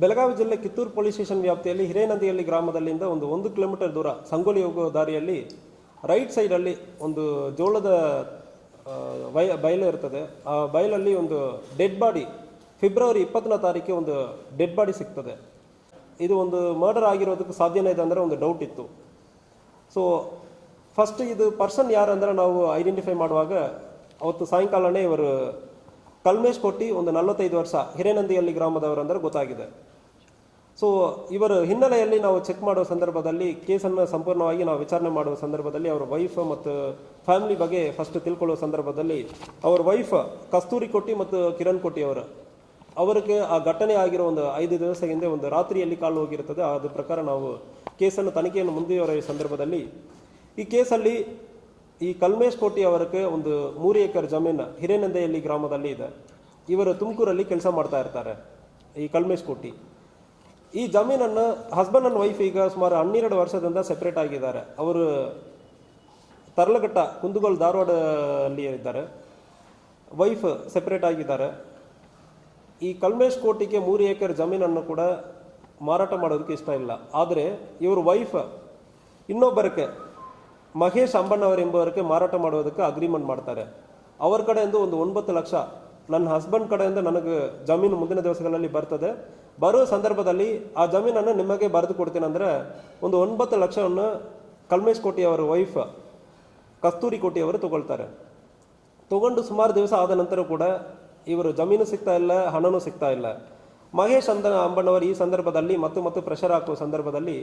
ಬೆಳಗಾವಿ ಜಿಲ್ಲೆ Kittur police station ವ್ಯಾಪ್ತಿಯಲ್ಲಿ ಹಿರೇನದಿಹಳ್ಳಿ ಗ್ರಾಮದಲ್ಲಿಂದ ಒಂದು ಕಿಲೋಮೀಟರ್ ದೂರ ಸಂಗೋಲಿ ಹೋಗುವ ದಾರಿಯಲ್ಲಿ ರೈಟ್ ಸೈಡಲ್ಲಿ ಒಂದು ಜೋಳದ ಬಯಲು ಇರ್ತದೆ. ಆ ಬಯಲಲ್ಲಿ ಒಂದು ಡೆಡ್ ಬಾಡಿ ಫೆಬ್ರವರಿ 20ನೇ ತಾರೀಕಿಗೆ ಒಂದು ಡೆಡ್ ಬಾಡಿ ಸಿಗ್ತದೆ. ಇದು ಒಂದು ಮರ್ಡರ್ ಆಗಿರೋದಕ್ಕೆ ಸಾಧ್ಯನೇ ಇದೆ ಅಂದರೆ ಒಂದು ಡೌಟ್ ಇತ್ತು. ಸೊ ಫಸ್ಟ್ ಇದು ಪರ್ಸನ್ ಯಾರು ಅಂದರೆ ನಾವು ಐಡೆಂಟಿಫೈ ಮಾಡುವಾಗ ಅವತ್ತು ಸಾಯಂಕಾಲನೇ ಇವರು ಕಲ್ಮೇಶ್ ಕೊಟ್ಟಿ ಒಂದು 45 ವರ್ಷ ಹಿರೇನಂದಿಹಳ್ಳಿ ಗ್ರಾಮದವರು ಅಂದರೆ ಗೊತ್ತಾಗಿದೆ. ಸೊ ಇವರ ಹಿನ್ನೆಲೆಯಲ್ಲಿ ನಾವು ಚೆಕ್ ಮಾಡುವ ಸಂದರ್ಭದಲ್ಲಿ ಕೇಸನ್ನು ಸಂಪೂರ್ಣವಾಗಿ ನಾವು ವಿಚಾರಣೆ ಮಾಡುವ ಸಂದರ್ಭದಲ್ಲಿ ಅವರ ವೈಫ್ ಮತ್ತು ಫ್ಯಾಮಿಲಿ ಬಗ್ಗೆ ಫಸ್ಟ್ ತಿಳ್ಕೊಳ್ಳುವ ಸಂದರ್ಭದಲ್ಲಿ ಅವರ ವೈಫ್ ಕಸ್ತೂರಿ ಕೊಟ್ಟಿ ಮತ್ತು ಕಿರಣ್ ಕೊಟ್ಟಿ ಅವರಿಗೆ ಆ ಘಟನೆ ಆಗಿರೋ ಒಂದು 5 ದಿವಸ ಹಿಂದೆ ಒಂದು ರಾತ್ರಿಯಲ್ಲಿ ಕಾಲು ಹೋಗಿರುತ್ತದೆ. ಅದ್ರ ಪ್ರಕಾರ ನಾವು ಕೇಸನ್ನು ತನಿಖೆಯನ್ನು ಮುಂದುವರಿಯುವ ಸಂದರ್ಭದಲ್ಲಿ ಈ ಕೇಸಲ್ಲಿ ಈ ಕಲ್ಮೇಶ್ ಕೋಟಿ ಅವರಿಗೆ ಒಂದು 3 ಎಕರೆ ಜಮೀನು ಹಿರೇನಂದಿಹಳ್ಳಿ ಗ್ರಾಮದಲ್ಲಿ ಇದೆ. ಇವರು ತುಮಕೂರಲ್ಲಿ ಕೆಲಸ ಮಾಡ್ತಾ ಇರ್ತಾರೆ. ಈ ಕಲ್ಮೇಶ್ ಕೋಟಿ ಈ ಜಮೀನನ್ನು ಹಸ್ಬೆಂಡ್ ಅಂಡ್ ವೈಫ್ ಈಗ ಸುಮಾರು 12 ವರ್ಷದಿಂದ ಸೆಪ್ರೇಟ್ ಆಗಿದ್ದಾರೆ. ಅವರು ತರ್ಲಘಟ್ಟ ಕುಂದಗೋಲ್ ಧಾರವಾಡಲ್ಲಿ ಇದ್ದಾರೆ. ವೈಫ್ ಸೆಪ್ರೇಟ್ ಆಗಿದ್ದಾರೆ. ಈ ಕಲ್ಮೇಶ್ ಕೋಟಿಗೆ 3 ಎಕರೆ ಜಮೀನನ್ನು ಕೂಡ ಮಾರಾಟ ಮಾಡೋದಕ್ಕೆ ಇಷ್ಟ ಇಲ್ಲ. ಆದರೆ ಇವರು ವೈಫ್ ಇನ್ನೊಬ್ಬರಕ್ಕೆ ಮಹೇಶ್ ಅಂಬಣ್ಣವರೆಂಬವರಿಗೆ ಮಾರಾಟ ಮಾಡೋದಕ್ಕೆ ಅಗ್ರಿಮೆಂಟ್ ಮಾಡ್ತಾರೆ. ಅವ್ರ ಕಡೆಯಿಂದ ಒಂದು 9 ಲಕ್ಷ ನನ್ನ ಹಸ್ಬೆಂಡ್ ಕಡೆಯಿಂದ ನನಗೆ ಜಮೀನು ಮುಂದಿನ ದಿವಸಗಳಲ್ಲಿ ಬರ್ತದೆ, ಬರೋ ಸಂದರ್ಭದಲ್ಲಿ ಆ ಜಮೀನನ್ನು ನಿಮಗೆ ಬರೆದು ಕೊಡ್ತೀನಿ ಅಂದರೆ ಒಂದು 9 ಲಕ್ಷವನ್ನು ಕಲ್ಮೇಶ್ ಕೋಟಿ ಅವರ ವೈಫ್ ಕಸ್ತೂರಿ ಕೋಟಿ ಅವರು ತಗೊಳ್ತಾರೆ. ತಗೊಂಡು ಸುಮಾರು ದಿವಸ ಆದ ನಂತರ ಕೂಡ ಇವರು ಜಮೀನು ಸಿಗ್ತಾ ಇಲ್ಲ, ಹಣನೂ ಸಿಗ್ತಾ ಇಲ್ಲ. ಮಹೇಶ್ ಅಂಬಣ್ಣವರು ಈ ಸಂದರ್ಭದಲ್ಲಿ ಮತ್ತು ಪ್ರೆಷರ್ ಹಾಕುವ ಸಂದರ್ಭದಲ್ಲಿ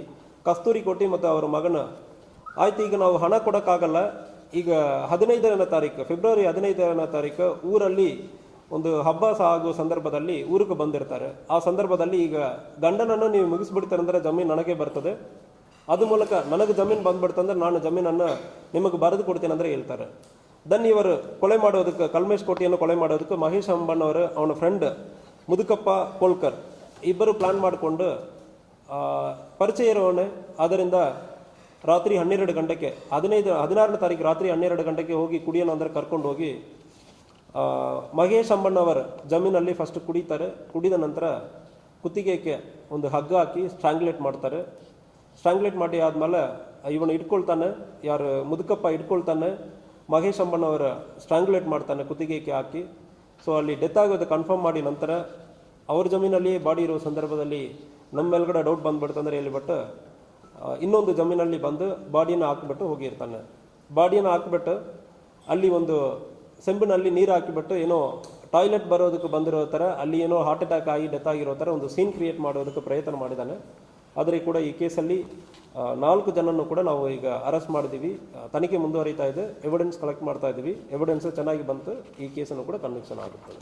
ಕಸ್ತೂರಿ ಕೋಟಿ ಮತ್ತು ಅವರ ಮಗನ ಆಯ್ತು, ಈಗ ನಾವು ಹಣ ಕೊಡೋಕ್ಕಾಗಲ್ಲ, ಈಗ 15ನೇ ತಾರೀಕು ಫೆಬ್ರವರಿ 15ನೇ ತಾರೀಕು ಊರಲ್ಲಿ ಒಂದು ಹಬ್ಬ ಆಗುವ ಸಂದರ್ಭದಲ್ಲಿ ಊರಿಗೆ ಬಂದಿರ್ತಾರೆ. ಆ ಸಂದರ್ಭದಲ್ಲಿ ಈಗ ಗಂಡನನ್ನು ನೀವು ಮುಗಿಸ್ಬಿಡ್ತಾರೆ ಅಂದರೆ ಜಮೀನು ನನಗೆ ಬರ್ತದೆ, ಅದು ಮೂಲಕ ನನಗೆ ಜಮೀನು ಬಂದ್ಬಿಡ್ತಂದ್ರೆ ನಾನು ಜಮೀನನ್ನು ನಿಮಗೆ ಬರೆದು ಕೊಡ್ತೀನಿ ಅಂದರೆ ಹೇಳ್ತಾರೆ. ದೆನ್ ಇವರು ಕೊಲೆ ಮಾಡೋದಕ್ಕೆ ಕಲ್ಮೇಶ್ ಕೋಟಿಯನ್ನು ಕೊಲೆ ಮಾಡೋದಕ್ಕೆ ಮಹೇಶ್ ಅಂಬಣ್ಣವರು ಅವನ ಫ್ರೆಂಡ್ ಮುದುಕಪ್ಪ ಕೋಲ್ಕರ್ ಇಬ್ಬರು ಪ್ಲಾನ್ ಮಾಡಿಕೊಂಡು ಪರಿಚಯ ಇರೋವನೇ ಅದರಿಂದ ರಾತ್ರಿ 12 ಗಂಟೆಗೆ 16ನೇ ತಾರೀಕು ರಾತ್ರಿ 12 ಗಂಟೆಗೆ ಹೋಗಿ ಕುಡಿಯೋಣ ಅಂದರೆ ಕರ್ಕೊಂಡು ಹೋಗಿ ಮಹೇಶ್ ಅಂಬಣ್ಣವರ ಜಮೀನಲ್ಲಿ ಫಸ್ಟ್ ಕುಡಿತಾರೆ. ಕುಡಿದ ನಂತರ ಕುತ್ತಿಗೆಗೆ ಒಂದು ಹಗ್ಗ ಹಾಕಿ ಸ್ಟ್ರಾಂಗ್ಯುಲೇಟ್ ಮಾಡ್ತಾರೆ. ಸ್ಟ್ರಾಂಗ್ಯುಲೇಟ್ ಮಾಡಿ ಆದಮೇಲೆ ಇವನು ಇಟ್ಕೊಳ್ತಾನೆ, ಯಾರು ಮುದುಕಪ್ಪ ಇಟ್ಕೊಳ್ತಾನೆ, ಮಹೇಶ್ ಅಂಬಣ್ಣವರ ಸ್ಟ್ರಾಂಗ್ಯುಲೇಟ್ ಮಾಡ್ತಾನೆ ಕುತ್ತಿಗೆಗೆ ಹಾಕಿ. ಸೊ ಅಲ್ಲಿ ಡೆತ್ ಆಗೋದು ಕನ್ಫರ್ಮ್ ಮಾಡಿ ನಂತರ ಅವ್ರ ಜಮೀನಲ್ಲಿ ಬಾಡಿ ಇರೋ ಸಂದರ್ಭದಲ್ಲಿ ನಮ್ಮ ಮೇಲ್ಗಡೆ ಡೌಟ್ ಬಂದ್ಬಿಡ್ತಂದ್ರೆ ಹೇಳಿಬಿಟ್ಟು ಇನ್ನೊಂದು ಜಮೀನಲ್ಲಿ ಬಂದು ಬಾಡಿನ ಹಾಕಿಬಿಟ್ಟು ಹೋಗಿರ್ತಾನೆ. ಬಾಡಿಯನ್ನು ಹಾಕಿಬಿಟ್ಟು ಅಲ್ಲಿ ಒಂದು ಸೆಂಬಿನಲ್ಲಿ ನೀರು ಹಾಕಿಬಿಟ್ಟು ಏನೋ ಟಾಯ್ಲೆಟ್ ಬರೋದಕ್ಕೆ ಬಂದಿರೋ ಥರ ಅಲ್ಲಿ ಏನೋ ಹಾರ್ಟ್ ಅಟ್ಯಾಕ್ ಆಗಿ ಡೆತ್ ಆಗಿರೋ ಥರ ಒಂದು ಸೀನ್ ಕ್ರಿಯೇಟ್ ಮಾಡೋದಕ್ಕೆ ಪ್ರಯತ್ನ ಮಾಡಿದ್ದಾನೆ. ಆದರೆ ಕೂಡ ಈ ಕೇಸಲ್ಲಿ 4 ಜನನ್ನು ಕೂಡ ನಾವು ಈಗ ಅರೆಸ್ಟ್ ಮಾಡಿದ್ದೀವಿ. ತನಿಖೆ ಮುಂದುವರಿತಾ ಇದೆ. ಎವಿಡೆನ್ಸ್ ಕಲೆಕ್ಟ್ ಮಾಡ್ತಾ ಇದ್ದೀವಿ. ಎವಿಡೆನ್ಸ್ ಚೆನ್ನಾಗಿ ಬಂತು, ಈ ಕೇಸನ್ನು ಕೂಡ ಕನ್ವಿಕ್ಷನ್ ಆಗುತ್ತದೆ.